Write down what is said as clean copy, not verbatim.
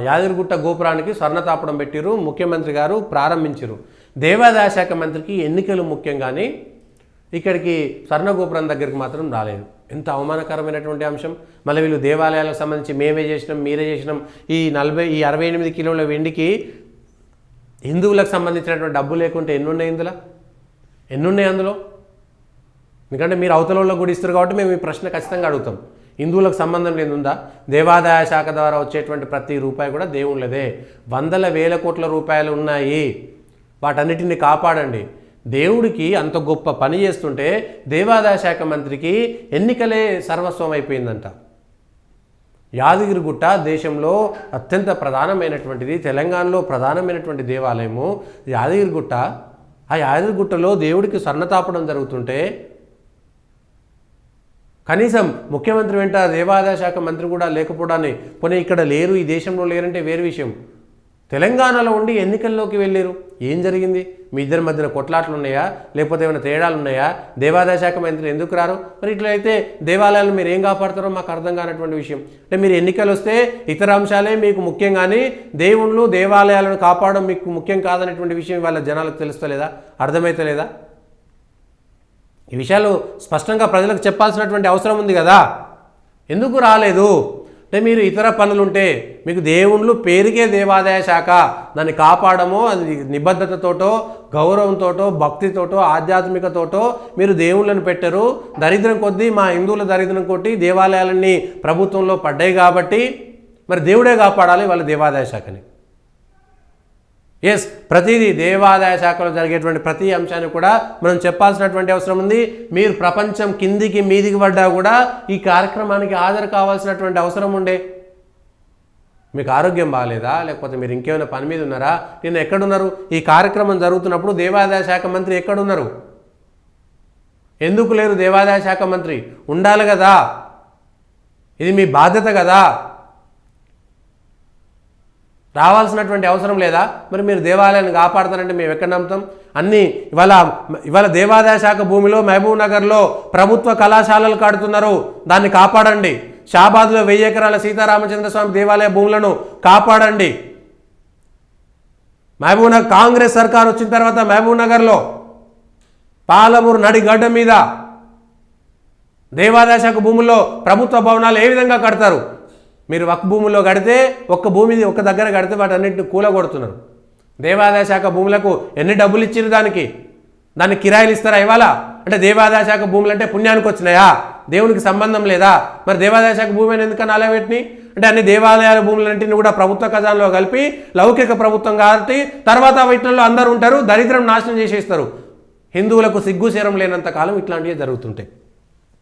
యాదగిరిగుట్ట గోపురానికి స్వర్ణతాపడం పెట్టిరు, ముఖ్యమంత్రి గారు ప్రారంభించారు. దేవాదాయ శాఖ మంత్రికి ఎన్నికలు ముఖ్యం కానీ ఇక్కడికి స్వర్ణ గోపురం దగ్గరికి మాత్రం రాలేదు. ఎంత అవమానకరమైనటువంటి అంశం. మళ్ళీ వీళ్ళు దేవాలయాలకు సంబంధించి మేమే చేసినాం, మీరే చేసినాం. ఈ 68 కిలోల వెండికి హిందువులకు సంబంధించినటువంటి డబ్బు లేకుంటే ఎన్నున్నాయి అందులో? ఎందుకంటే మీరు అవతలలో కూడా ఇస్తారు కాబట్టి మేము ఈ ప్రశ్న ఖచ్చితంగా అడుగుతాం. హిందువులకు సంబంధం లేదుందా? దేవాదాయ శాఖ ద్వారా వచ్చేటువంటి ప్రతి రూపాయి కూడా దేవుళ్ళదే. వందల వేల కోట్ల రూపాయలు ఉన్నాయి, వాటన్నిటిని కాపాడండి. దేవుడికి అంత గొప్ప పని చేస్తుంటే దేవాదాయ శాఖ మంత్రికి ఎన్నికలే సర్వస్వం అయిపోయిందంట. యాదగిరిగుట్ట దేశంలో అత్యంత ప్రధానమైనటువంటిది, తెలంగాణలో ప్రధానమైనటువంటి దేవాలయము యాదగిరిగుట్ట. ఆ యాదగిరిగుట్టలో దేవుడికి స్వర్ణతాపడం జరుగుతుంటే కనీసం ముఖ్యమంత్రి వెంట దేవాదాయ శాఖ మంత్రి కూడా లేకపోవడాన్ని, పోనీ ఇక్కడ లేరు, ఈ దేశంలో లేరంటే వేరే విషయం. తెలంగాణలో ఉండి ఎన్నికల్లోకి వెళ్ళారు. ఏం జరిగింది? మీ ఇద్దరి మధ్యన కొట్లాట్లు ఉన్నాయా, లేకపోతే ఏమైనా తేడాలు ఉన్నాయా? దేవాదాయ శాఖ మంత్రి ఎందుకు రారు? మరి ఇట్లా అయితే దేవాలయాలను మీరు ఏం కాపాడతారో మాకు అర్థం కానటువంటి విషయం. అంటే మీరు ఎన్నికలు వస్తే ఇతర అంశాలే మీకు ముఖ్యం కానీ దేవుళ్ళు దేవాలయాలను కాపాడడం మీకు ముఖ్యం కాదనేటువంటి విషయం వాళ్ళ జనాలకు తెలుస్తలేదా, అర్థమైతలేదా? ఈ విషయాలు స్పష్టంగా ప్రజలకు చెప్పాల్సినటువంటి అవసరం ఉంది కదా. ఎందుకు రాలేదు అంటే మీరు ఇతర పనులుంటే మీకు దేవుళ్ళు పేరుకే దేవాదాయ శాఖ, దాన్ని కాపాడమో అది నిబద్ధతతోటో గౌరవంతోటో భక్తితోటో ఆధ్యాత్మికతోటో మీరు దేవుళ్ళని పెట్టరు. దరిద్రం కొద్దీ మా హిందువుల దరిద్రం కొట్టి దేవాలయాలన్నీ ప్రభుత్వంలో పడ్డాయి కాబట్టి మరి దేవుడే కాపాడాలి వాళ్ళ దేవాదాయ శాఖని. ఎస్, ప్రతిదీ దేవాదాయ శాఖలో జరిగేటువంటి ప్రతి అంశాన్ని కూడా మనం చెప్పాల్సినటువంటి అవసరం ఉంది. మీరు ప్రపంచం కిందికి మీదికి పడ్డా కూడా ఈ కార్యక్రమానికి హాజరు కావాల్సినటువంటి అవసరం ఉండే. మీకు ఆరోగ్యం బాగాలేదా, లేకపోతే మీరు ఇంకేమైనా పని మీద ఉన్నారా? నిన్న ఎక్కడున్నారు? ఈ కార్యక్రమం జరుగుతున్నప్పుడు దేవాదాయ శాఖ మంత్రి ఎక్కడున్నారు? ఎందుకు లేరు దేవాదాయ శాఖ మంత్రి? ఉండాలి కదా, ఇది మీ బాధ్యత కదా. రావాల్సినటువంటి అవసరం లేదా? మరి మీరు దేవాలయాన్ని కాపాడతారంటే మేము ఎక్కడ నమ్ముతాం? అన్నీ ఇవాళ దేవాదాయ శాఖ భూమిలో మహబూబ్ నగర్లో ప్రభుత్వ కళాశాలలు కడుతున్నారు, దాన్ని కాపాడండి. షాబాద్లో 1000 ఎకరాల సీతారామచంద్ర స్వామి దేవాలయ భూములను కాపాడండి. మహబూబ్ నగర్ కాంగ్రెస్ సర్కార్ వచ్చిన తర్వాత మహబూబ్ నగర్లో పాలమూరు నడిగడ్డ మీద దేవాదాయ శాఖ భూముల్లో ప్రభుత్వ భవనాలు ఏ విధంగా కడతారు? మీరు ఒక్క భూముల్లో కడితే ఒక్క దగ్గర కడితే వాటన్నిటిని కూలగొడుతున్నారు. దేవాదాయ శాఖ భూములకు ఎన్ని డబ్బులు ఇచ్చారు? దాన్ని కిరాయిలు ఇస్తారా ఇవాళ? అంటే దేవాదాయ శాఖ భూములు అంటే పుణ్యానికి వచ్చినాయా? దేవునికి సంబంధం లేదా? మరి దేవాదాయ శాఖ భూమి అని ఎందుకని అలవెట్టినాయి? అంటే అన్ని దేవాలయాల భూములన్నింటినీ కూడా ప్రభుత్వ ఖజానాలో కలిపి లౌకిక ప్రభుత్వం కాబట్టి తర్వాత వీటిల్లో అందరూ ఉంటారు, దరిద్రం నాశనం చేసేస్తారు. హిందువులకు సిగ్గుశరం లేనంత కాలం ఇట్లాంటివి జరుగుతుంటాయి.